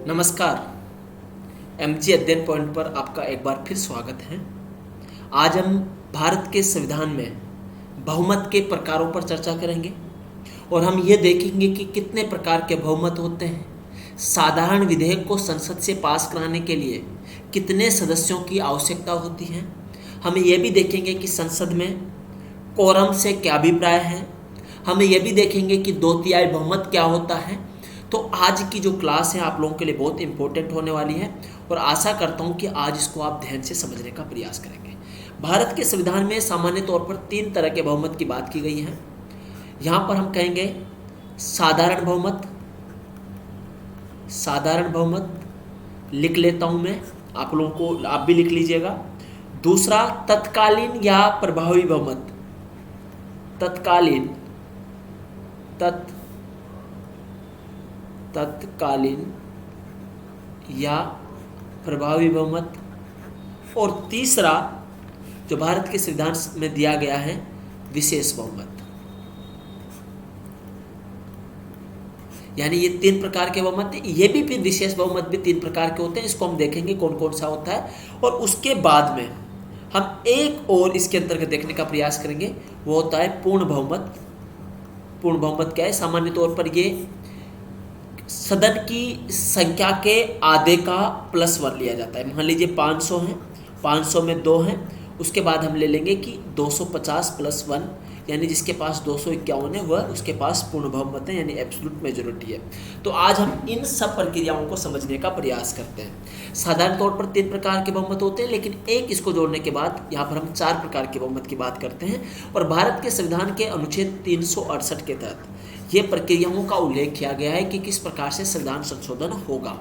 नमस्कार। एमजी अध्ययन पॉइंट पर आपका एक बार फिर स्वागत है। आज हम भारत के संविधान में बहुमत के प्रकारों पर चर्चा करेंगे और हम ये देखेंगे कि कितने प्रकार के बहुमत होते हैं। साधारण विधेयक को संसद से पास कराने के लिए कितने सदस्यों की आवश्यकता होती है। हम ये भी देखेंगे कि संसद में कोरम से क्या अभिप्राय है। हम ये भी देखेंगे कि 2/3 बहुमत क्या होता है। तो आज की जो क्लास है आप लोगों के लिए बहुत इंपॉर्टेंट होने वाली है और आशा करता हूँ कि आज इसको आप ध्यान से समझने का प्रयास करेंगे। भारत के संविधान में सामान्य तौर पर 3 तरह के बहुमत की बात की गई है। यहाँ पर हम कहेंगे साधारण बहुमत, साधारण बहुमत लिख लेता हूँ मैं, आप लोगों को आप भी लिख लीजिएगा। दूसरा तत्कालीन या प्रभावी बहुमत, तत्कालीन तत्कालीन या प्रभावी बहुमत। और तीसरा जो भारत के संविधान में दिया गया है विशेष बहुमत। यानी ये 3 प्रकार के बहुमत है। ये भी फिर विशेष बहुमत भी 3 प्रकार के होते हैं। इसको हम देखेंगे कौन कौन सा होता है और उसके बाद में हम एक और इसके अंतर्गत देखने का प्रयास करेंगे, वो होता है पूर्ण बहुमत। पूर्ण बहुमत क्या है? सामान्य तौर पर ये सदन की संख्या के आधे का +1 लिया जाता है। मान लीजिए 500 हैं, 500 में 2 हैं, उसके बाद हम ले लेंगे कि 250 + 1 यानी जिसके पास 251 है वह उसके पास पूर्ण बहुमत है, यानी एब्सोल्यूट मेजॉरिटी है। तो आज हम इन सब प्रक्रियाओं को समझने का प्रयास करते हैं। साधारण तौर पर 3 प्रकार के बहुमत होते हैं, लेकिन एक इसको जोड़ने के बाद यहाँ पर हम 4 प्रकार के बहुमत की बात करते हैं। और भारत के संविधान के अनुच्छेद 368 के तहत ये प्रक्रियाओं का उल्लेख किया गया है कि किस प्रकार से संविधान संशोधन होगा।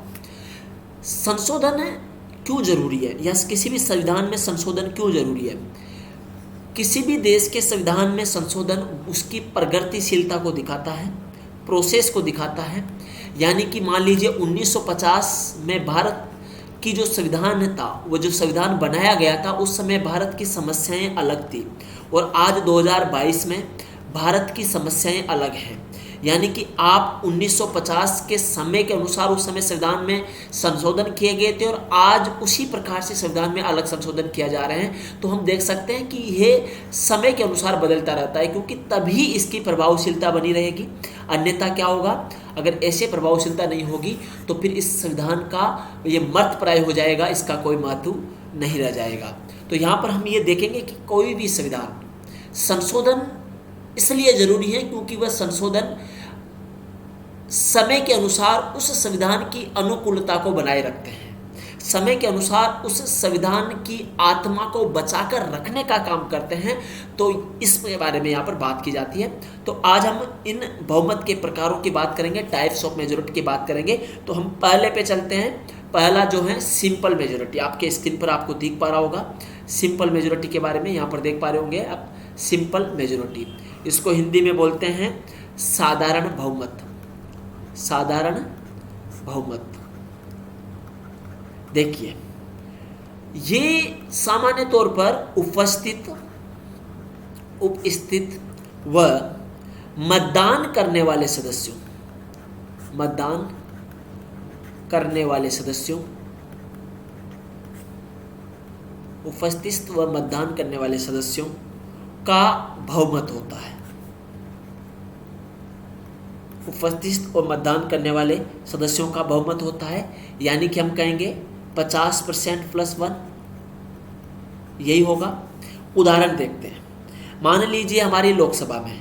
संशोधन क्यों जरूरी है या किसी भी संविधान में संशोधन क्यों जरूरी है? किसी भी देश के संविधान में संशोधन उसकी प्रगतिशीलता को दिखाता है, प्रोसेस को दिखाता है। यानी कि मान लीजिए 1950 में भारत की जो संविधान था, वो जो संविधान बनाया गया था उस समय भारत की समस्याएं अलग थी और आज 2022 में भारत की समस्याएं अलग हैं। यानी कि आप 1950 के समय के अनुसार उस समय संविधान में संशोधन किए गए थे और आज उसी प्रकार से संविधान में अलग संशोधन किया जा रहे हैं। तो हम देख सकते हैं कि यह समय के अनुसार बदलता रहता है, क्योंकि तभी इसकी प्रभावशीलता बनी रहेगी। अन्यथा क्या होगा? अगर ऐसे प्रभावशीलता नहीं होगी तो फिर इस संविधान का ये मर्तप्राय हो जाएगा, इसका कोई महत्व नहीं रह जाएगा। तो यहाँ पर हम ये देखेंगे कि कोई भी संविधान संशोधन इसलिए जरूरी है क्योंकि वह संशोधन समय के अनुसार उस संविधान की अनुकूलता को बनाए रखते हैं, समय के अनुसार उस संविधान की आत्मा को बचाकर रखने का काम करते हैं। तो इसके बारे में यहाँ पर बात की जाती है। तो आज हम इन बहुमत के प्रकारों की बात करेंगे, टाइप्स ऑफ मेजोरिटी की बात करेंगे। तो हम पहले पे चलते हैं। पहला जो है सिंपल मेजोरिटी, आपके स्क्रीन पर आपको दिख पा रहा होगा। सिंपल मेजोरिटी के बारे में यहाँ पर देख पा रहे होंगे आप। सिंपल मेजोरिटी, इसको हिंदी में बोलते हैं साधारण बहुमत। साधारण बहुमत देखिए, ये सामान्य तौर पर उपस्थित व मतदान करने वाले सदस्यों, मतदान करने वाले सदस्यों, उपस्थित व मतदान करने वाले सदस्यों का बहुमत होता है। उपस्थित और मतदान करने वाले सदस्यों का बहुमत होता है, यानी कि हम कहेंगे 50% + 1 यही होगा। उदाहरण देखते हैं। मान लीजिए हमारी लोकसभा में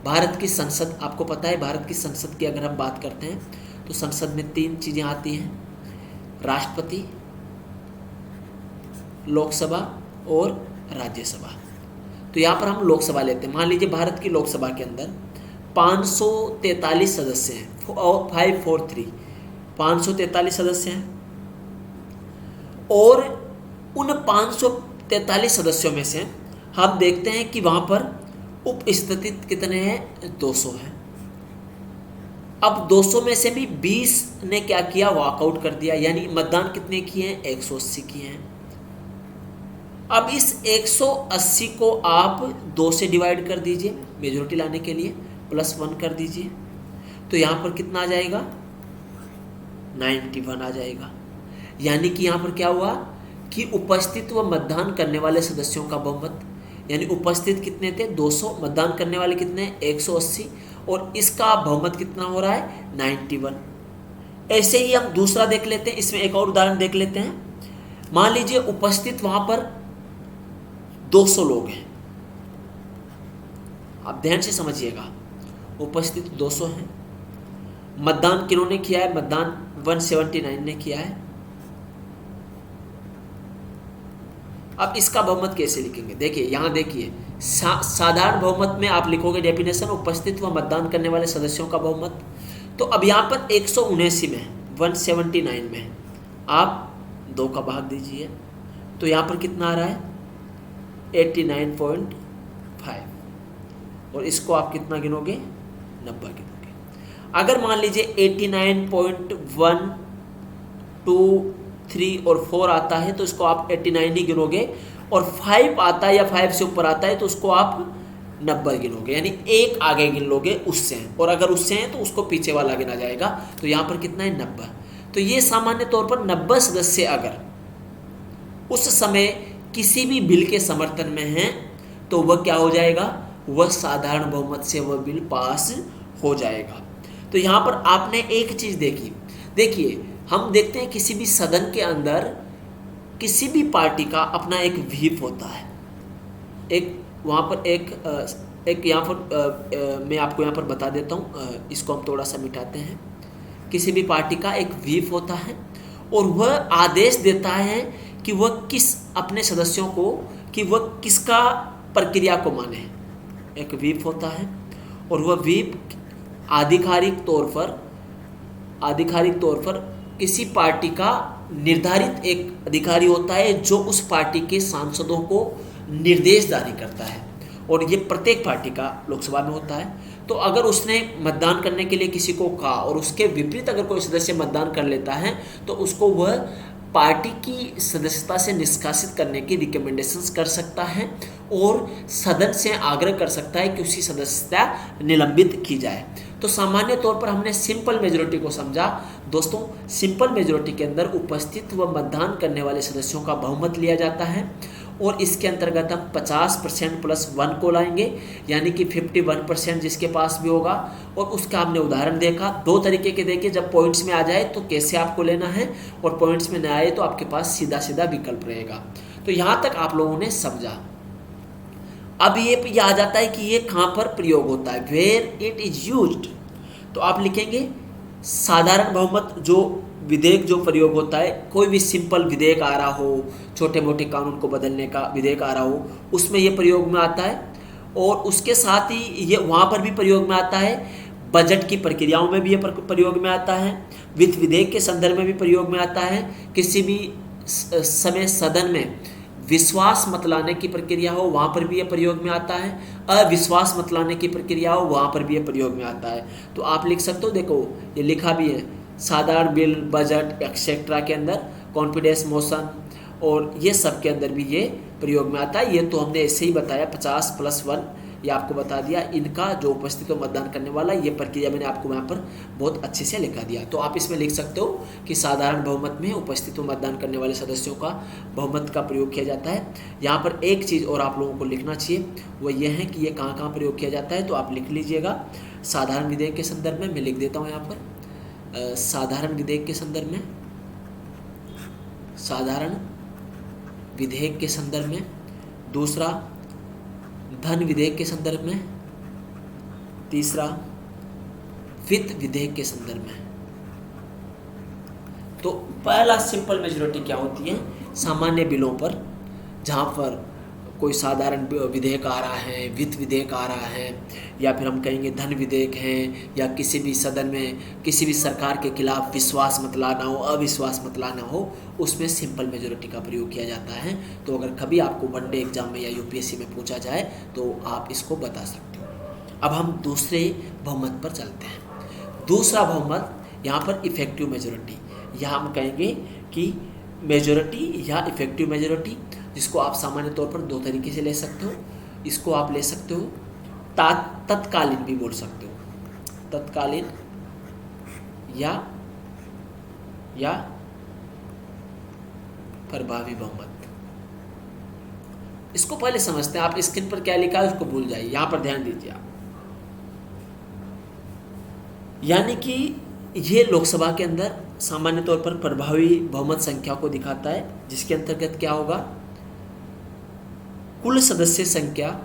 भारत की संसद, आपको पता है भारत की संसद की अगर हम बात करते हैं तो संसद में 3 चीज़ें आती हैं, राष्ट्रपति, लोकसभा और राज्यसभा। तो यहाँ पर हम लोकसभा लेते हैं। मान लीजिए भारत की लोकसभा के अंदर 543 सदस्य हैं, 543 543 सदस्य हैं और उन 543 सदस्यों में से हम देखते हैं कि वहाँ पर उपस्थित कितने हैं? 200 हैं। अब 200 में से भी 20 ने क्या किया? वॉकआउट कर दिया, यानी मतदान कितने किए हैं? 180 किए हैं। अब इस 180 को आप 2 से डिवाइड कर दीजिए मेजॉरिटी लाने के लिए, +1 कर दीजिए। तो यहाँ पर कितना आ जाएगा? 91 आ जाएगा। यानी कि यहाँ पर क्या हुआ कि उपस्थित व मतदान करने वाले सदस्यों का बहुमत, यानी उपस्थित कितने थे 200, मतदान करने वाले कितने 180, और इसका बहुमत कितना हो रहा है 91। ऐसे ही हम दूसरा देख लेते हैं, इसमें एक और उदाहरण देख लेते हैं। मान लीजिए उपस्थित वहां पर 200 लोग हैं, आप ध्यान से समझिएगा, उपस्थित 200 हैं, मतदान किन्होंने किया है, मतदान 179 ने किया है। अब इसका बहुमत कैसे लिखेंगे, देखिए यहाँ देखिए, साधारण बहुमत में आप लिखोगे डेफिनेशन उपस्थित व मतदान करने वाले सदस्यों का बहुमत। तो अब यहाँ पर 179 में 179 में आप 2 का भाग दीजिए, तो यहाँ पर कितना आ रहा है 89.5, और इसको आप कितना गिनोगे 90 गिनोगे। अगर मान लीजिए 89.1, 2, 3 और 4 आता है तो इसको आप 89 ही गिनोगे, और 5 आता है या 5 से ऊपर आता है तो उसको आप 90 गिनोगे, यानी एक आगे गिन लोगे उससे, और अगर उससे हैं तो उसको पीछे वाला गिना जाएगा। तो यहाँ पर कितना है 90। तो ये सामान्य तौर पर 90 सदस्य अगर उस समय किसी भी बिल के समर्थन में हैं तो वह क्या हो जाएगा, वह साधारण बहुमत से वह बिल पास हो जाएगा। तो यहाँ पर आपने एक चीज़ देखी, देखिए हम देखते हैं किसी भी सदन के अंदर किसी भी पार्टी का अपना एक व्हीप होता है, एक वहाँ पर एक यहाँ पर मैं आपको यहाँ पर बता देता हूँ, इसको हम थोड़ा सा मिटाते हैं। किसी भी पार्टी का एक व्हीप होता है और वह आदेश देता है कि वह किस अपने सदस्यों को कि वह किसका प्रक्रिया को माने। एक व्हीप होता है और वह व्हीप आधिकारिक तौर पर किसी पार्टी का निर्धारित एक अधिकारी होता है जो उस पार्टी के सांसदों को निर्देश जारी करता है, और ये प्रत्येक पार्टी का लोकसभा में होता है। तो अगर उसने मतदान करने के लिए किसी को कहा और उसके विपरीत अगर कोई सदस्य मतदान कर लेता है तो उसको वह पार्टी की सदस्यता से निष्कासित करने की रिकमेंडेशंस कर सकता है और सदन से आग्रह कर सकता है कि उसकी सदस्यता निलंबित की जाए। तो सामान्य तौर पर हमने सिंपल मेजोरिटी को समझा। दोस्तों, सिंपल मेजोरिटी के अंदर उपस्थित व मतदान करने वाले सदस्यों का बहुमत लिया जाता है, और इसके अंतर्गत हम 50% प्लस 1 को लाएंगे, यानी कि 51% जिसके पास भी होगा। और उसका हमने उदाहरण देखा, 2 तरीके के देखे, जब पॉइंट्स में आ जाए तो कैसे आपको लेना है, और पॉइंट्स में न आए तो आपके पास सीधा सीधा विकल्प रहेगा। तो यहाँ तक आप लोगों ने समझा। अब ये आ जाता है कि ये कहाँ पर प्रयोग होता है, वेयर इट इज यूज्ड। तो आप लिखेंगे साधारण बहुमत जो विधेयक जो प्रयोग होता है, कोई भी सिंपल विधेयक आ रहा हो, छोटे मोटे कानून को बदलने का विधेयक आ रहा हो, उसमें ये प्रयोग में आता है। और उसके साथ ही ये वहाँ पर भी प्रयोग में आता है, बजट की प्रक्रियाओं में भी ये प्रयोग में आता है, वित्त विधेयक के संदर्भ में भी प्रयोग में आता है, किसी भी समय सदन में विश्वास मत लाने की प्रक्रिया हो वहाँ पर भी ये प्रयोग में आता है, अविश्वास मत लाने की प्रक्रिया हो वहाँ पर भी ये प्रयोग में आता है। तो आप लिख सकते हो, देखो ये लिखा भी है, साधारण बिल, बजट एक्सेट्रा के अंदर कॉन्फिडेंस मोशन और ये सब के अंदर भी ये प्रयोग में आता है। ये तो हमने ऐसे ही बताया 50+1, ये आपको बता दिया। इनका जो उपस्थित मतदान करने वाला ये प्रक्रिया मैंने आपको यहाँ पर बहुत अच्छे से लिखा दिया। तो आप इसमें लिख सकते हो कि साधारण बहुमत में उपस्थित मतदान करने वाले सदस्यों का बहुमत का प्रयोग किया जाता है। यहाँ पर एक चीज़ और आप लोगों को लिखना चाहिए, वो ये है कि ये कहाँ कहाँ प्रयोग किया जाता है। तो आप लिख लीजिएगा, साधारण विधेयक के संदर्भ में मैं लिख देता हूँ यहाँ पर, साधारण विधेयक के संदर्भ में, साधारण विधेयक के संदर्भ में, दूसरा धन विधेयक के संदर्भ में, तीसरा वित्त विधेयक के संदर्भ में। तो पहला सिंपल मेजॉरिटी क्या होती है, सामान्य बिलों पर जहाँ पर कोई साधारण विधेयक आ रहा है, वित्त विधेयक आ रहा है, या फिर हम कहेंगे धन विधेयक है, या किसी भी सदन में किसी भी सरकार के खिलाफ विश्वास मत लाना हो, अविश्वास मत लाना हो, उसमें सिंपल मेजॉरिटी का प्रयोग किया जाता है। तो अगर कभी आपको वनडे एग्जाम में या यूपीएससी में पूछा जाए तो आप इसको बता सकते हो। अब हम दूसरे बहुमत पर चलते हैं। दूसरा बहुमत यहाँ पर इफेक्टिव मेजॉरिटी, यहाँ हम कहेंगे कि मेजॉरिटी या इफेक्टिव मेजॉरिटी, जिसको आप सामान्य तौर पर 2 तरीके से ले सकते हो। इसको आप ले सकते हो तत्कालीन भी बोल सकते हो, तत्कालीन या या प्रभावी बहुमत। इसको पहले समझते हैं। आप स्क्रीन पर क्या लिखा है उसको भूल जाइए, यहां पर ध्यान दीजिए आप। यानी कि ये लोकसभा के अंदर सामान्य तौर पर प्रभावी बहुमत संख्या को दिखाता है, जिसके अंतर्गत क्या होगा, कुल सदस्य संख्या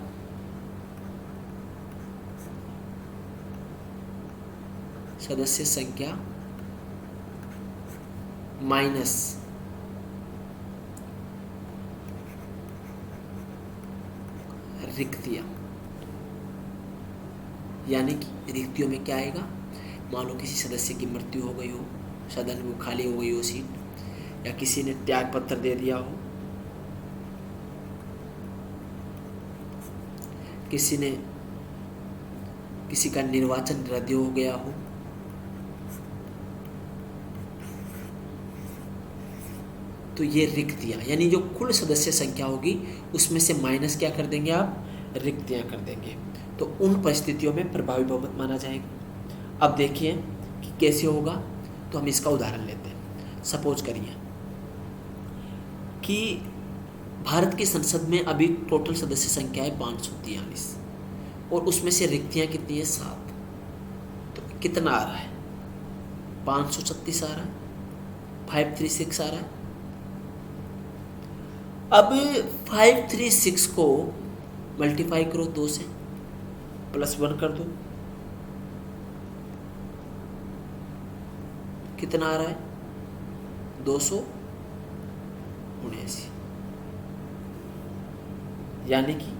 माइनस रिक्तियां। यानी कि रिक्तियों में क्या आएगा, मान लो किसी सदस्य की मृत्यु हो गई हो, सदन में खाली हो गई हो सीट, या किसी ने त्याग पत्र दे दिया हो, किसी का निर्वाचन रद्द हो गया हो, तो ये रिक्तियां, यानी जो कुल सदस्य संख्या होगी उसमें से माइनस क्या कर देंगे आप, रिक्तियां कर देंगे। तो उन परिस्थितियों में प्रभावी बहुमत माना जाएगा। अब देखिए कि कैसे होगा, तो हम इसका उदाहरण लेते हैं। सपोज करिए कि भारत की संसद में अभी टोटल सदस्य संख्या है 543 और उसमें से रिक्तियां कितनी है, 7। तो कितना आ रहा है, 536 आ रहा है, 536 आ रहा है। अब 536 को मल्टीप्लाई करो 2 से, +1 कर दो, कितना आ रहा है, 279। यानी कि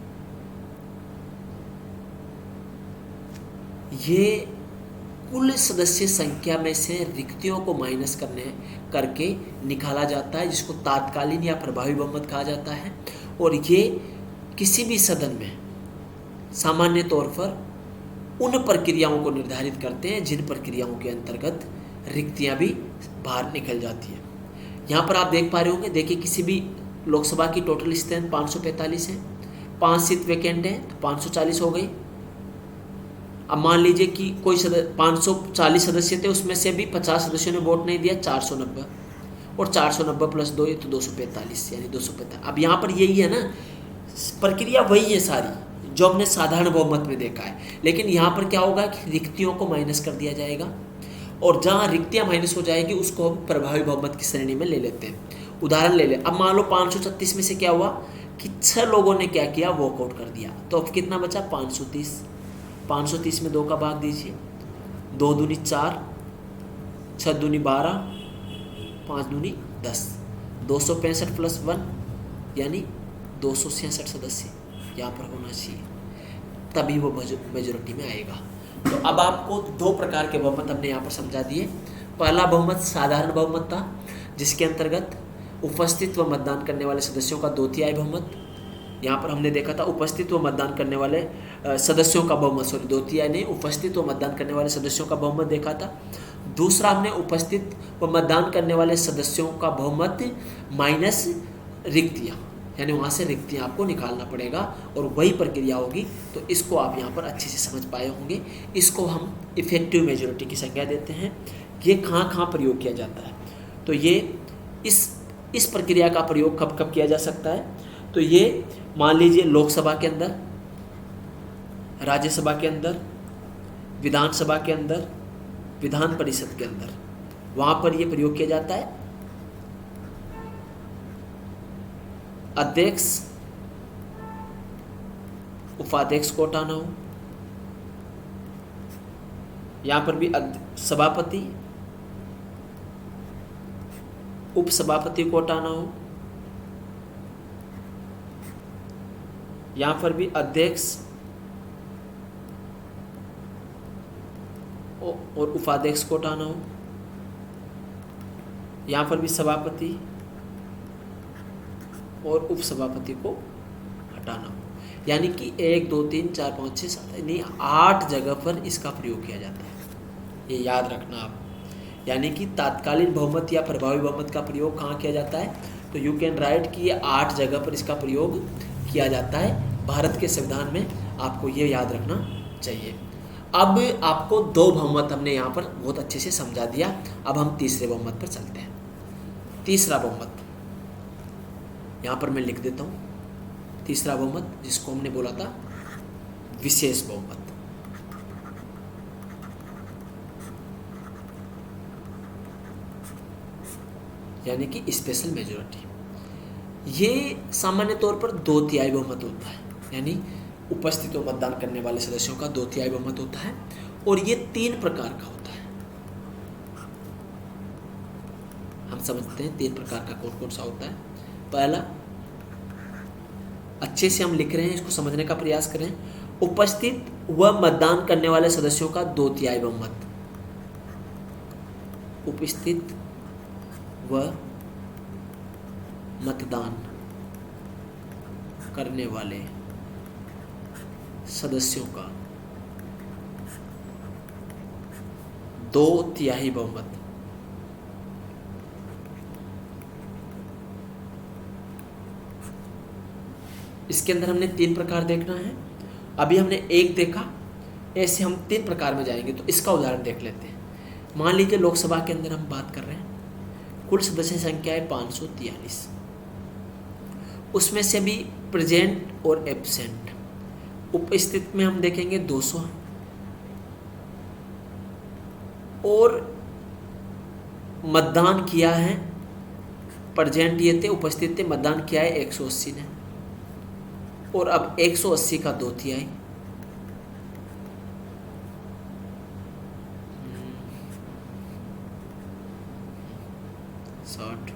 ये कुल सदस्य संख्या में से रिक्तियों को माइनस करके निकाला जाता है, जिसको तात्कालीन या प्रभावी बहुमत कहा जाता है। और ये किसी भी सदन में सामान्य तौर पर उन प्रक्रियाओं को निर्धारित करते हैं जिन प्रक्रियाओं के अंतर्गत रिक्तियां भी बाहर निकल जाती हैं। यहाँ पर आप देख पा रहे होंगे, देखिए किसी भी लोकसभा की टोटल स्ट्रेंथ 545 है, 5 सीट वैकेंट है, तो 540 हो गई। अब मान लीजिए कि कोई 540 सदस्य थे, उसमें से भी 50 सदस्यों ने वोट नहीं दिया, 490, और 490 + 2 तो 245, यानी 245। अब यहाँ पर यही है ना, प्रक्रिया वही है सारी जो हमने साधारण बहुमत में देखा है, लेकिन यहाँ पर क्या होगा कि रिक्तियों को माइनस कर दिया जाएगा, और जहाँ रिक्तियाँ माइनस हो जाएगी उसको हम प्रभावी बहुमत की श्रेणी में ले लेते हैं। उदाहरण ले लें, अब मान लो 536 में से क्या हुआ कि 6 लोगों ने क्या किया, वॉकआउट कर दिया, तो अब कितना बचा, 530। 530 में 2 का भाग दीजिए, 2 दूनी 4, 6 दूनी 12, 5 दूनी 10, 265 + 1 यानी 266 सदस्य यहाँ पर होना चाहिए, तभी वो मेजोरिटी में आएगा। तो अब आपको 2 प्रकार के बहुमत हमने यहाँ पर समझा दिए। पहला बहुमत साधारण बहुमत था, जिसके अंतर्गत उपस्थित व मतदान करने वाले सदस्यों का 2/3 बहुमत। यहाँ पर हमने देखा था उपस्थित व मतदान करने वाले सदस्यों का बहुमत, 2/3 नहीं, उपस्थित व मतदान करने वाले सदस्यों का बहुमत देखा था। दूसरा हमने उपस्थित व मतदान करने वाले सदस्यों का बहुमत माइनस रिक्तियाँ, यानी वहाँ से रिक्तियाँ आपको निकालना पड़ेगा और वही प्रक्रिया होगी। तो इसको आप यहाँ पर अच्छे से समझ पाए होंगे। इसको हम इफेक्टिव मेजोरिटी की संज्ञा देते हैं। ये कहाँ कहाँ प्रयोग किया जाता है, तो ये इस प्रक्रिया का प्रयोग कब कब किया जा सकता है, तो ये मान लीजिए लोकसभा के अंदर, राज्यसभा के अंदर, विधानसभा के अंदर, विधान परिषद के अंदर, वहाँ पर ये प्रयोग किया जाता है। अध्यक्ष उपाध्यक्ष को हटाना हो, यहाँ पर भी सभापति उपसभापति को हटाना हो, यहाँ पर भी अध्यक्ष और उपाध्यक्ष को हटाना हो, यहाँ पर भी सभापति और उपसभापति को हटाना हो। यानी कि 1 2 3 4 5 6 7 नहीं 8 जगह पर इसका प्रयोग किया जाता है, ये याद रखना आप। यानी कि तात्कालिक बहुमत या प्रभावी बहुमत का प्रयोग कहाँ किया जाता है, तो यू कैन राइट कि ये 8 जगह पर इसका प्रयोग किया जाता है भारत के संविधान में, आपको ये याद रखना चाहिए। अब आपको दो बहुमत हमने यहाँ पर बहुत अच्छे से समझा दिया। अब हम तीसरे बहुमत पर चलते हैं। तीसरा बहुमत यहाँ पर मैं लिख देता हूँ। तीसरा बहुमत जिसको हमने बोला था विशेष बहुमत। यानी कि स्पेशल मेजॉरिटी। ये सामान्य तौर पर 2/3 बहुमत होता है, यानी उपस्थित और मतदान करने वाले सदस्यों का 2/3 बहुमत होता है। और ये 3 प्रकार का होता है। हम समझते हैं 3 प्रकार का कौन कौन सा होता है। पहला, अच्छे से हम लिख रहे हैं, इसको समझने का प्रयास करें। उपस्थित व मतदान करने वाले सदस्यों का 2/3 बहुमत। उपस्थित व मतदान करने वाले सदस्यों का 2/3 बहुमत। इसके अंदर हमने 3 प्रकार देखना है। अभी हमने एक देखा, ऐसे हम 3 प्रकार में जाएंगे। तो इसका उदाहरण देख लेते हैं। मान लीजिए लोकसभा के अंदर हम बात कर रहे हैं, कुल सदस्य संख्या है 543। उसमें से भी प्रेजेंट और एब्सेंट, उपस्थित में हम देखेंगे 200 और मतदान किया है, प्रेजेंट ये थे, उपस्थित थे, मतदान किया है 180 ने। और अब 180 का 2/3 60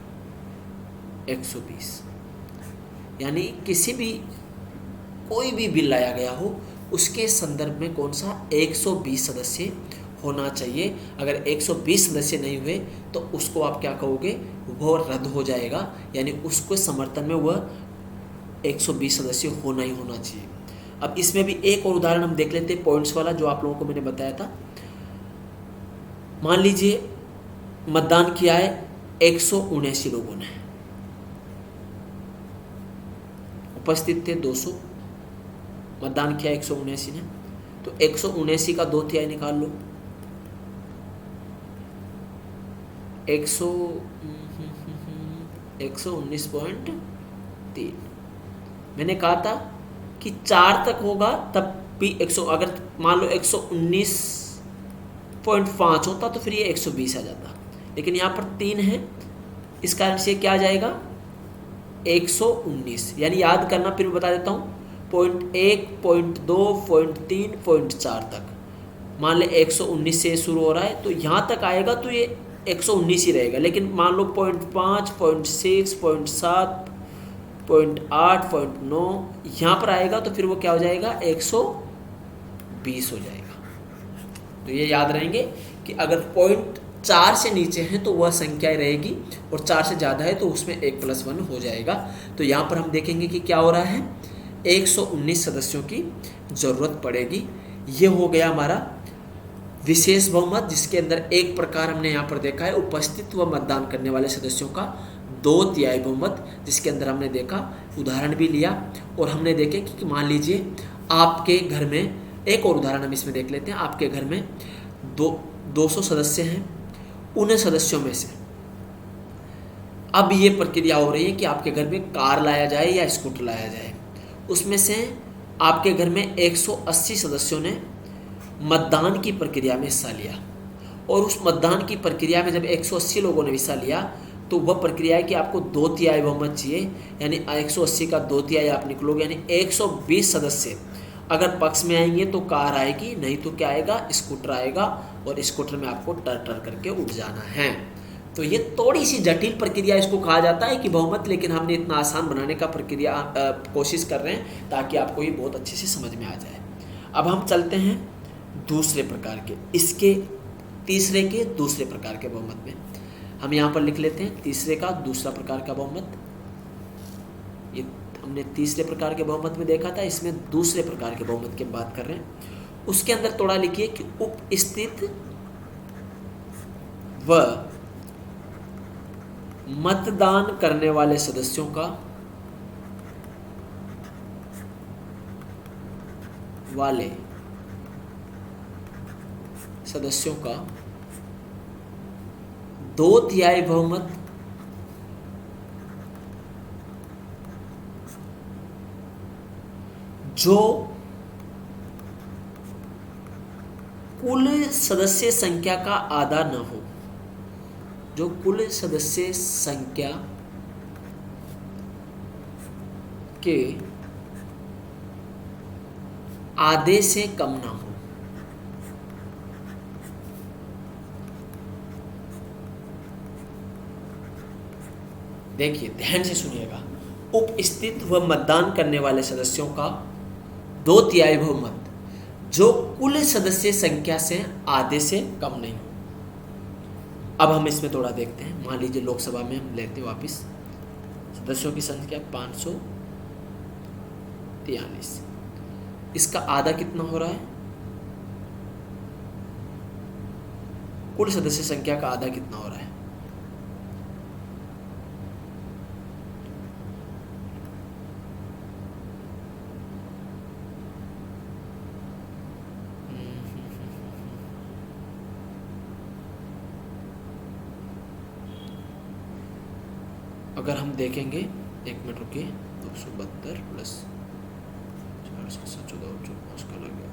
120, यानी किसी भी कोई भी बिल लाया गया हो उसके संदर्भ में कौन सा 120 सदस्य होना चाहिए। अगर 120 सदस्य नहीं हुए तो उसको आप क्या कहोगे, वो रद्द हो जाएगा, यानी उसको समर्थन में वह 120 सदस्य होना ही होना चाहिए। अब इसमें भी एक और उदाहरण हम देख लेते हैं, पॉइंट्स वाला, जो आप लोगों को मैंने बताया था। मान लीजिए मतदान किया है 179 लोगों ने, उपस्थित थे 200, मतदान किया 179 ने। तो 179 का 2/3 निकाल लो। 119.3। मैंने कहा था कि 4 तक होगा तब भी 100, अगर मान लो 119.5 होता तो फिर ये 120 आ जाता, लेकिन यहाँ पर 3 है, इस कारण से क्या आ जाएगा 119। यानी याद करना, फिर बता देता हूँ, 0.1, 0.2, 0.3, 0.4 तक। मान ले 119 से शुरू हो रहा है तो यहाँ तक आएगा तो ये 119 ही रहेगा। लेकिन मान लो 0.5, 0.6, 0.7, 0.8, 0.9 यहाँ पर आएगा तो फिर वो क्या हो जाएगा 120 हो जाएगा। तो ये याद रहेंगे कि अगर 0.4 से नीचे हैं तो वह संख्या रहेगी, और 4 से ज़्यादा है तो उसमें 1+1 हो जाएगा। तो यहाँ पर हम देखेंगे कि क्या हो रहा है, 119 सदस्यों की ज़रूरत पड़ेगी। ये हो गया हमारा विशेष बहुमत, जिसके अंदर एक प्रकार हमने यहाँ पर देखा है उपस्थित व मतदान करने वाले सदस्यों का 2/3 बहुमत, जिसके अंदर हमने देखा, उदाहरण भी लिया और हमने देखे कि मान लीजिए आपके घर में, एक और उदाहरण हम इसमें देख लेते हैं। आपके घर में 200 सदस्य हैं, उन सदस्यों में से अब ये प्रक्रिया हो रही है कि आपके घर में कार लाया जाए या स्कूटर लाया जाए। उसमें से आपके घर में 180 सदस्यों ने मतदान की प्रक्रिया में हिस्सा लिया, और उस मतदान की प्रक्रिया में जब 180 लोगों ने हिस्सा लिया तो वह प्रक्रिया है कि आपको 2/3 बहुमत चाहिए, यानी 180 का 2/3 आप निकलोगे, यानी 120 सदस्य अगर पक्ष में आएंगे तो कार आएगी, नहीं तो क्या आएगा, स्कूटर आएगा, और स्कूटर में आपको टर करके उठ जाना है। तो ये थोड़ी सी जटिल प्रक्रिया इसको कहा जाता है कि बहुमत, लेकिन हमने इतना आसान बनाने का प्रक्रिया कोशिश कर रहे हैं ताकि आपको ये बहुत अच्छे से समझ में आ जाए। अब हम चलते हैं दूसरे प्रकार के, इसके तीसरे के दूसरे प्रकार के बहुमत में। हम यहाँ पर लिख लेते हैं तीसरे का दूसरा प्रकार का बहुमत। ये हमने तीसरे प्रकार के बहुमत में देखा था, इसमें दूसरे प्रकार के बहुमत की बात कर रहे हैं। उसके अंदर थोड़ा लिखिए कि उपस्थित व मतदान करने वाले सदस्यों का वाले सदस्यों का 2/3 बहुमत जो कुल सदस्य संख्या का आधा न हो, जो कुल सदस्य संख्या के आधे से कम ना हो। देखिए ध्यान से सुनिएगा, उपस्थित व मतदान करने वाले सदस्यों का 2/3 बहुमत जो कुल सदस्य संख्या से आधे से कम नहीं हो। अब हम इसमें थोड़ा देखते हैं। मान लीजिए लोकसभा में हम लेते हैं वापिस, सदस्यों की संख्या 543, इसका आधा कितना हो रहा है? कुल सदस्य संख्या का आधा कितना हो रहा है? अगर हम देखेंगे, 1 मिनट रुकिए, 272 प्लस 414 का लग गया।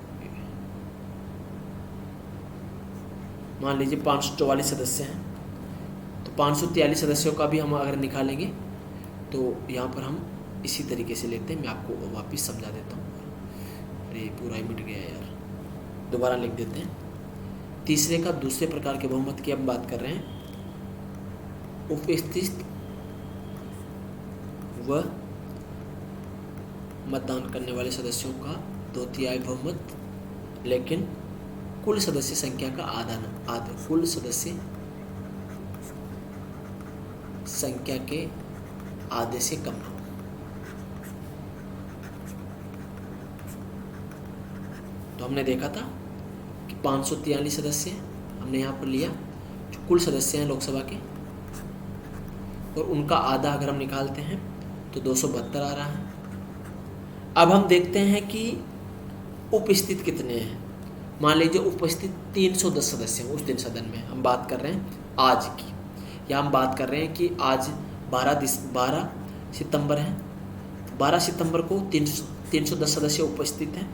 मान लीजिए 544 सदस्य हैं, तो 543 सदस्यों का भी हम अगर निकालेंगे तो यहाँ पर हम इसी तरीके से लेते हैं। मैं आपको वापस समझा देता हूँ। अरे पूरा ही मिट गया यार, दोबारा लिख देते हैं। तीसरे का दूसरे प्रकार के बहुमत की हम बात कर रहे हैं। उपस्थित व मतदान करने वाले सदस्यों का 2/3 बहुमत, लेकिन कुल सदस्य संख्या का आधा, कुल सदस्य संख्या के आधे से कम ना हो। तो हमने देखा था कि 543 सदस्य हमने यहाँ पर लिया जो कुल सदस्य हैं लोकसभा के, और उनका आधा अगर हम निकालते हैं तो 272 आ रहा है। अब हम देखते हैं कि उपस्थित कितने हैं। मान लीजिए उपस्थित 310 सदस्य हैं उस दिन सदन में। हम बात कर रहे हैं आज की, या हम बात कर रहे हैं कि आज 12 सितंबर है। 12 सितंबर को 310 सदस्य उपस्थित हैं।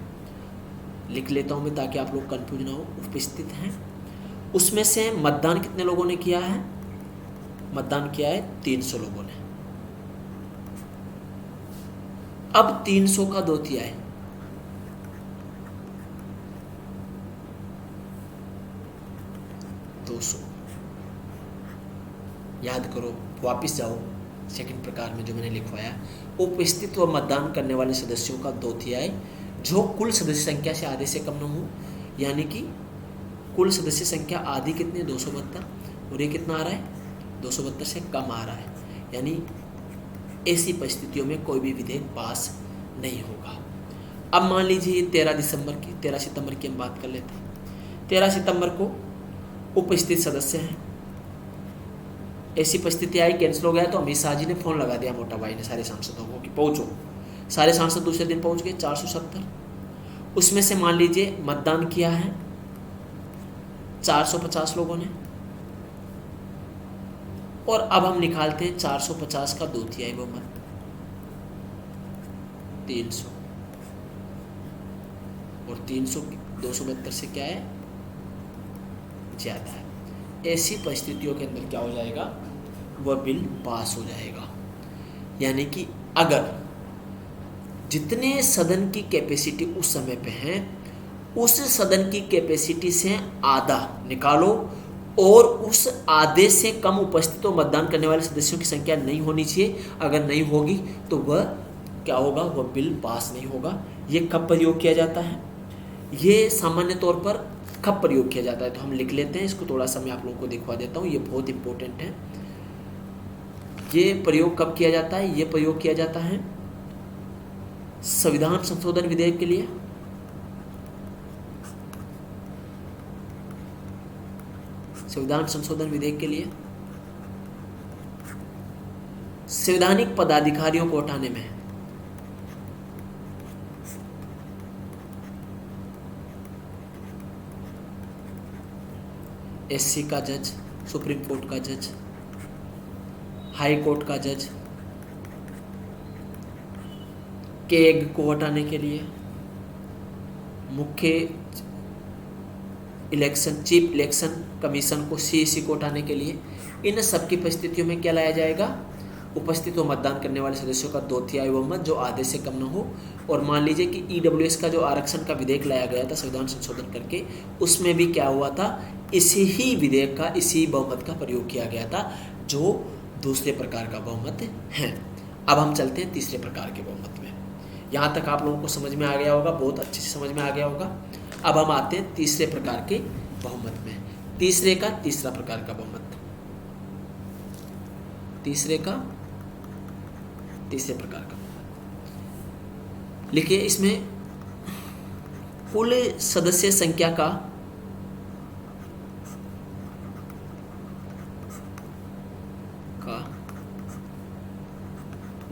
लिख लेता हूँ मैं ताकि आप लोग कंफ्यूज ना हो। उपस्थित हैं, उसमें से मतदान कितने लोगों ने किया है? मतदान किया है 300 लोगों ने। अब 300 का 2/3 200। याद करो, वापिस जाओ सेकंड प्रकार में जो मैंने लिखवाया। उपस्थित व मतदान करने वाले सदस्यों का 2/3 जो कुल सदस्य संख्या से आधे से कम न हो, यानी कि कुल सदस्य संख्या आधी कितनी? 272, और ये कितना आ रहा है? 272 से कम आ रहा है। यानी ऐसी परिस्थितियों में कोई भी विधेयक पास नहीं होगा। अब मान लीजिए 13 सितंबर की हम बात कर लेते हैं। 13 सितंबर को उपस्थित सदस्य हैं, ऐसी परिस्थिति आई, कैंसिल हो गया, तो अमित शाह जी ने फ़ोन लगा दिया मोटा भाई ने सारे सांसदों को कि पहुँचो। सारे सांसद दूसरे दिन पहुँच गए, 470। उसमें से मान लीजिए मतदान किया है 450 लोगों ने, और अब हम निकालते हैं 450 का 2/3 बहुमत, 300, और 300 272 से क्या है? ज़्यादा है। ऐसी परिस्थितियों के अंदर क्या हो जाएगा? वह बिल पास हो जाएगा। यानी कि अगर जितने सदन की कैपेसिटी उस समय पे हैं, उस सदन की कैपेसिटी से आधा निकालो, और उस आधे से कम उपस्थित और मतदान करने वाले सदस्यों की संख्या नहीं होनी चाहिए। अगर नहीं होगी तो वह क्या होगा? वह बिल पास नहीं होगा। ये कब प्रयोग किया जाता है? ये सामान्य तौर पर कब प्रयोग किया जाता है? तो हम लिख लेते हैं इसको, थोड़ा सा मैं आप लोगों को दिखवा देता हूँ। ये बहुत इंपॉर्टेंट है। ये प्रयोग कब किया जाता है? ये प्रयोग किया जाता है संविधान संशोधन विधेयक के लिए। संविधान संशोधन विधेयक के लिए संवैधानिक पदाधिकारियों को हटाने में, एससी का जज, सुप्रीम कोर्ट का जज, हाई कोर्ट का जज, केग को हटाने के लिए, मुख्य इलेक्शन चीफ इलेक्शन कमीशन को सीईसी को हटाने के लिए, इन सब की परिस्थितियों में क्या लाया जाएगा, उपस्थित व मतदान करने वाले सदस्यों का 2/3 बहुमत जो आधे से कम न हो। और मान लीजिए कि ईडब्ल्यूएस का जो आरक्षण का विधेयक लाया गया था संविधान संशोधन करके, उसमें भी क्या हुआ था, इसी ही विधेयक का इसी बहुमत का प्रयोग किया गया था जो दूसरे प्रकार का बहुमत है। अब हम चलते हैं तीसरे प्रकार के बहुमत में। यहाँ तक आप लोगों को समझ में आ गया होगा, बहुत अच्छे से समझ में आ गया होगा। अब हम आते हैं तीसरे प्रकार के बहुमत में। तीसरे प्रकार का बहुमत, तीसरे प्रकार का लिखिए। इसमें कुल सदस्य संख्या का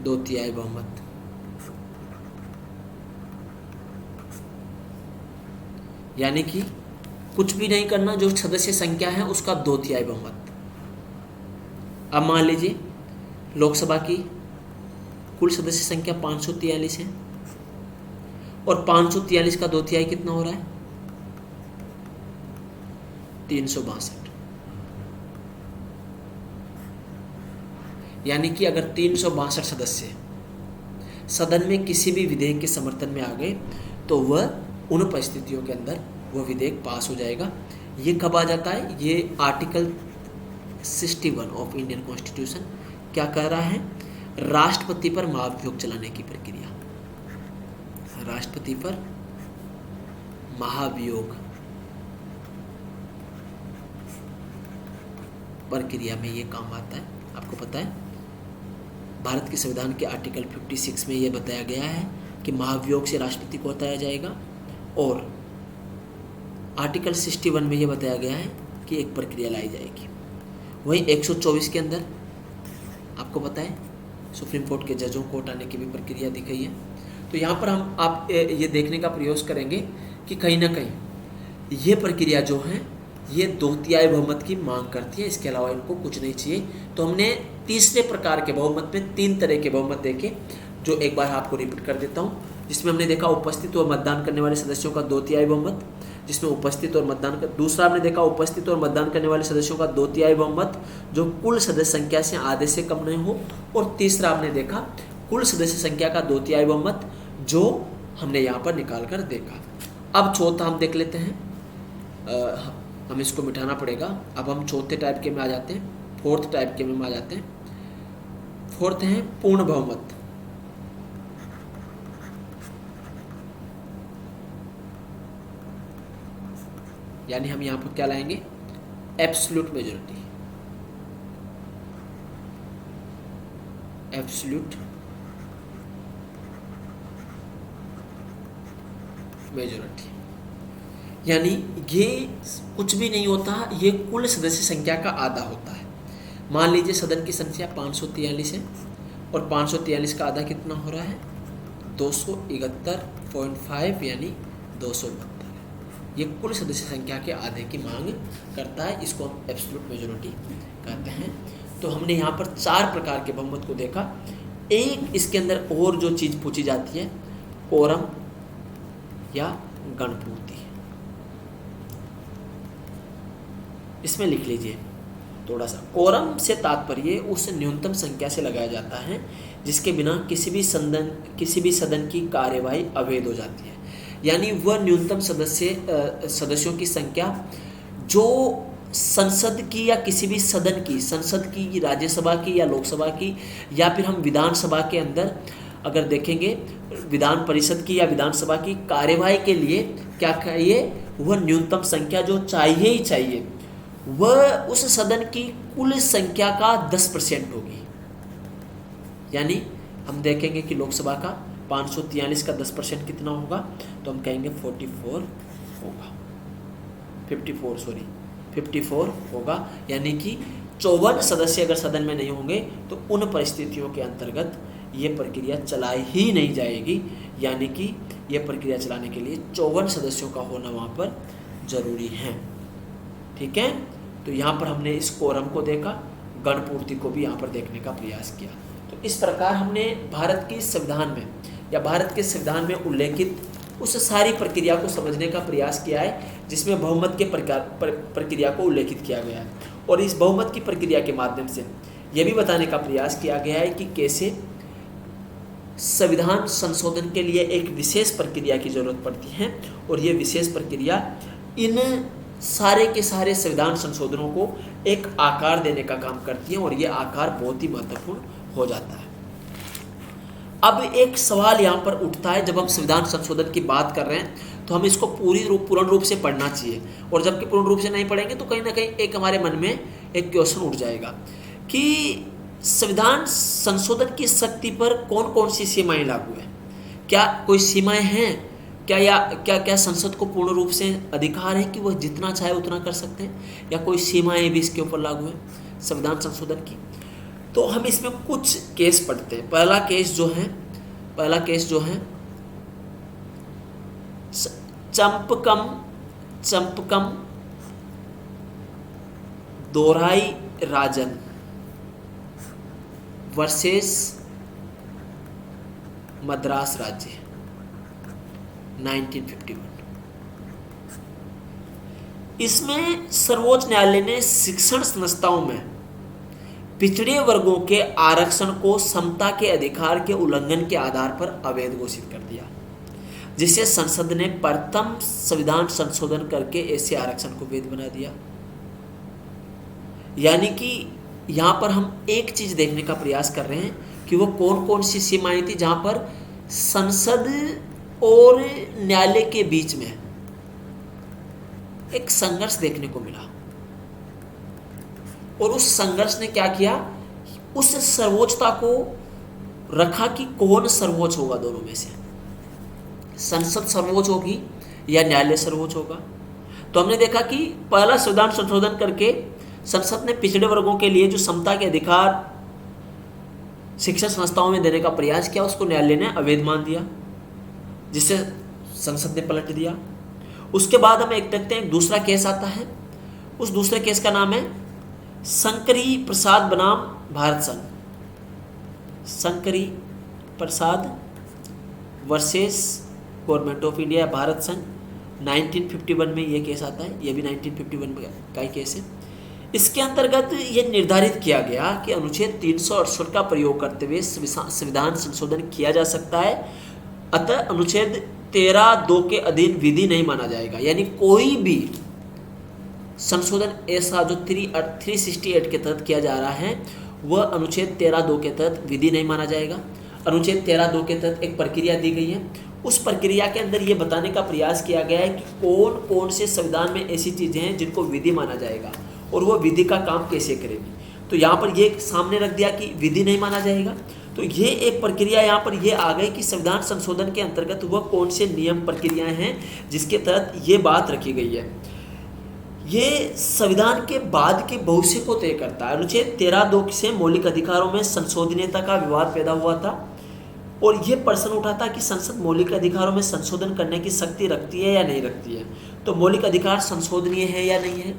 दो तिहाई बहुमत, यानी कि कुछ भी नहीं करना, जो सदस्य संख्या है उसका 2/3 बहुमत। अब मान लीजिए लोकसभा की कुल सदस्य संख्या 543 है और 543 का 2/3 कितना हो रहा है, 362। यानी कि अगर 362 सदस्य सदन में किसी भी विधेयक के समर्थन में आ गए तो वह उन परिस्थितियों के अंदर वह विधेयक पास हो जाएगा। ये कब आ जाता है, ये आर्टिकल 61 ऑफ इंडियन कॉन्स्टिट्यूशन क्या कह रहा है, राष्ट्रपति पर महाभियोग चलाने की प्रक्रिया, राष्ट्रपति पर महाभियोग प्रक्रिया में ये काम आता है। आपको पता है भारत के संविधान के आर्टिकल 56 में ये बताया गया है कि महाभियोग से राष्ट्रपति को हटाया जाएगा, और आर्टिकल 61 में ये बताया गया है कि एक प्रक्रिया लाई जाएगी। वहीं 124 के अंदर आपको पता है सुप्रीम कोर्ट के जजों को हटाने की भी प्रक्रिया दी गई है। तो यहाँ पर आप ये देखने का प्रयास करेंगे कि कहीं ना कहीं ये प्रक्रिया जो है ये 2/3 बहुमत की मांग करती है, इसके अलावा इनको कुछ नहीं चाहिए। तो हमने तीसरे प्रकार के बहुमत में 3 तरह के बहुमत देखे, जो एक बार आपको रिपीट कर देता हूँ। जिसमें हमने देखा उपस्थित और मतदान करने वाले सदस्यों का 2/3 बहुमत, जिसमें उपस्थित और मतदान कर, दूसरा हमने देखा उपस्थित और मतदान करने वाले सदस्यों का 2/3 बहुमत जो कुल सदस्य संख्या से आधे से कम नहीं हो, और तीसरा हमने देखा कुल सदस्य संख्या का 2/3 बहुमत जो हमने यहाँ पर निकाल कर देखा। अब चौथा हम देख लेते हैं, हम इसको मिटाना पड़ेगा। अब हम चौथे टाइप के में आ जाते हैं, फोर्थ टाइप के में आ जाते हैं। फोर्थ है पूर्ण बहुमत। यानी हम यहाँ पर क्या लाएंगे, एब्सोल्यूट मेजॉरिटी, एब्सोल्यूट मेजॉरिटी। यानी ये कुछ भी नहीं होता, ये कुल सदस्य संख्या का आधा होता है। मान लीजिए सदन की संख्या 543 है और 543 का आधा कितना हो रहा है, 271.5 यानी 272। ये कुल सदस्य संख्या के आधे की मांग करता है, इसको हम एब्सोल्यूट मेजॉरिटी कहते हैं। तो हमने यहाँ पर 4 प्रकार के बहुमत को देखा। एक इसके अंदर और जो चीज़ पूछी जाती है, कोरम या गणपूर्ति। इसमें लिख लीजिए थोड़ा सा, कोरम से तात्पर्य उस न्यूनतम संख्या से लगाया जाता है जिसके बिना किसी भी सदन की कार्यवाही अवैध हो जाती है। यानी वह न्यूनतम सदस्यों की संख्या जो संसद की या किसी भी सदन की, संसद की, राज्यसभा की या लोकसभा की, या फिर हम विधानसभा के अंदर अगर देखेंगे विधान परिषद की या विधानसभा की कार्यवाही के लिए क्या चाहिए, वह न्यूनतम संख्या जो चाहिए ही चाहिए वह उस सदन की कुल संख्या का 10% होगी। यानी हम देखेंगे कि लोकसभा का 543 का 10% कितना होगा, तो हम कहेंगे 44 होगा, 54 होगा। यानी कि 54 सदस्य अगर सदन में नहीं होंगे तो उन परिस्थितियों के अंतर्गत ये प्रक्रिया चलाई ही नहीं जाएगी। यानी कि ये प्रक्रिया चलाने के लिए 54 सदस्यों का होना वहाँ पर जरूरी है। ठीक है, तो यहाँ पर हमने इस कोरम को देखा, गणपूर्ति को भी यहाँ पर देखने का प्रयास किया। तो इस प्रकार हमने भारत के संविधान में या भारत के संविधान में उल्लेखित उस सारी प्रक्रिया को समझने का प्रयास किया है जिसमें बहुमत के प्रक्रिया को उल्लेखित किया गया है। और इस बहुमत की प्रक्रिया के माध्यम से यह भी बताने का प्रयास किया गया है कि कैसे संविधान संशोधन के लिए एक विशेष प्रक्रिया की जरूरत पड़ती है, और ये विशेष प्रक्रिया इन सारे के सारे संविधान संशोधनों को एक आकार देने का काम करती है, और ये आकार बहुत ही महत्वपूर्ण हो जाता है। अब एक सवाल यहाँ पर उठता है, जब हम संविधान संशोधन की बात कर रहे हैं तो हम इसको पूर्ण रूप से पढ़ना चाहिए, और जबकि पूर्ण रूप से नहीं पढ़ेंगे तो कहीं ना कहीं एक हमारे मन में एक क्वेश्चन उठ जाएगा कि संविधान संशोधन की शक्ति पर कौन कौन सी सीमाएं लागू है। क्या कोई सीमाएं हैं? क्या संसद को पूर्ण रूप से अधिकार है कि वह जितना चाहे उतना कर सकते हैं, या कोई सीमाएं भी इसके ऊपर लागू है संविधान संशोधन की? तो हम इसमें कुछ केस पढ़ते हैं। पहला केस जो है चंपकम दोराई राजन वर्सेस मद्रास राज्य 1951। इसमें सर्वोच्च न्यायालय ने शिक्षण संस्थाओं में पिछड़े वर्गों के आरक्षण को समता के अधिकार के उल्लंघन के आधार पर अवैध घोषित कर दिया, जिसे संसद ने प्रथम संविधान संशोधन करके ऐसे आरक्षण को वैध बना दिया। यानी कि यहाँ पर हम एक चीज देखने का प्रयास कर रहे हैं कि वो कौन कौन सी सीमाएं थी जहां पर संसद और न्यायालय के बीच में एक संघर्ष देखने को मिला, और उस संघर्ष ने क्या किया, उस सर्वोच्चता को रखा कि कौन सर्वोच्च होगा दोनों में से, संसद सर्वोच्च होगी या न्यायालय सर्वोच्च होगा। तो हमने देखा कि पहला संविधान संशोधन करके संसद ने पिछड़े वर्गों के लिए जो समता के अधिकार शिक्षण संस्थाओं में देने का प्रयास किया, उसको न्यायालय ने अवैध मान दिया, जिसे संसद ने पलट दिया। उसके बाद हम एक देखते हैं, एक दूसरा केस आता है। उस दूसरे केस का नाम है शंकरी प्रसाद बनाम भारत संघ, Shankari Prasad versus government of India, Bharat संघ 1951 में ये केस आता है। ये भी 1951 का ही केस है। इसके अंतर्गत ये निर्धारित किया गया कि अनुच्छेद 368 का प्रयोग करते हुए संविधान संशोधन किया जा सकता है, अतः अनुच्छेद 13(2) के अधीन विधि नहीं माना जाएगा। यानी कोई भी संशोधन ऐसा जो 368 के तहत किया जा रहा है वह अनुच्छेद 13(2) के तहत विधि नहीं माना जाएगा। अनुच्छेद 13(2) के तहत एक प्रक्रिया दी गई है, उस प्रक्रिया के अंदर ये बताने का प्रयास किया गया है कि कौन कौन से संविधान में ऐसी चीजें हैं जिनको विधि माना जाएगा और वो विधि का काम कैसे करेगी। तो यहाँ पर ये सामने रख दिया कि विधि नहीं माना जाएगा। तो ये एक प्रक्रिया यहाँ पर ये आ गई कि संविधान संशोधन के अंतर्गत वह कौन से नियम प्रक्रियाएं हैं जिसके तहत ये बात रखी गई है। ये संविधान के बाद के भविष्य को तय करता है। अनुच्छेद 13(2) से मौलिक अधिकारों में संशोधनीयता का विवाद पैदा हुआ था, और ये प्रश्न उठा था कि संसद मौलिक अधिकारों में संशोधन करने की शक्ति रखती है या नहीं रखती है। तो मौलिक अधिकार संशोधनीय है या नहीं है।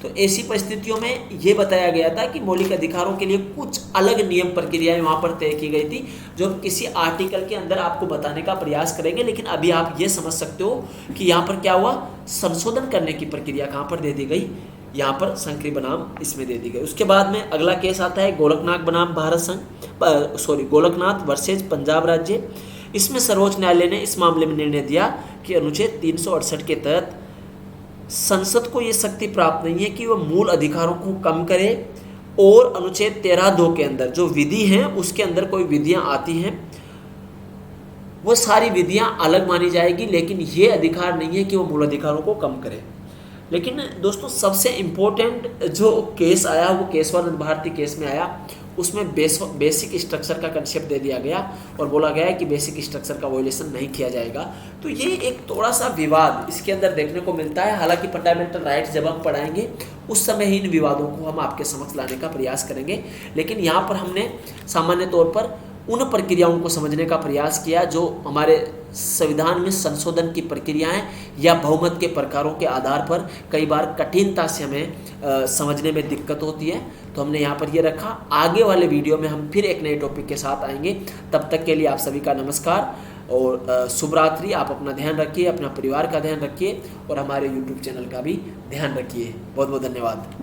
तो ऐसी परिस्थितियों में ये बताया गया था कि मौलिक अधिकारों के लिए कुछ अलग नियम प्रक्रियाएं वहाँ पर तय की गई थी, जो हम किसी आर्टिकल के अंदर आपको बताने का प्रयास करेंगे। लेकिन अभी आप ये समझ सकते हो कि यहाँ पर क्या हुआ, संशोधन करने की प्रक्रिया कहाँ पर दे दी गई, यहाँ पर शंकरी बनाम इसमें दे दी गई। उसके बाद में अगला केस आता है गोलकनाथ बनाम भारत संघ, गोलकनाथ वर्सेज पंजाब राज्य। इसमें सर्वोच्च न्यायालय ने इस मामले में निर्णय दिया कि अनुच्छेद 368 के तहत संसद को ये शक्ति प्राप्त नहीं है कि वह मूल अधिकारों को कम करे, और अनुच्छेद 13(2) के अंदर जो विधि है उसके अंदर कोई विधियां आती हैं वो सारी विधियां अलग मानी जाएगी, लेकिन ये अधिकार नहीं है कि वो मूल अधिकारों को कम करे। लेकिन दोस्तों सबसे इम्पोर्टेंट जो केस आया वो केशवानंद भारती केस में आया। उसमें बेसिक स्ट्रक्चर का कंसेप्ट दे दिया गया और बोला गया है कि बेसिक स्ट्रक्चर का वायलेशन नहीं किया जाएगा। तो ये एक थोड़ा सा विवाद इसके अंदर देखने को मिलता है। हालांकि फंडामेंटल राइट्स जब हम पढ़ाएंगे उस समय इन विवादों को हम आपके समक्ष लाने का प्रयास करेंगे, लेकिन यहाँ पर हमने सामान्य तौर पर उन प्रक्रियाओं को समझने का प्रयास किया जो हमारे संविधान में संशोधन की प्रक्रियाएं या बहुमत के प्रकारों के आधार पर कई बार कठिनता से हमें समझने में दिक्कत होती है। तो हमने यहाँ पर ये रखा। आगे वाले वीडियो में हम फिर एक नए टॉपिक के साथ आएंगे। तब तक के लिए आप सभी का नमस्कार और शुभ रात्रि। आप अपना ध्यान रखिए, अपना परिवार का ध्यान रखिए और हमारे YouTube चैनल का भी ध्यान रखिए। बहुत बहुत धन्यवाद।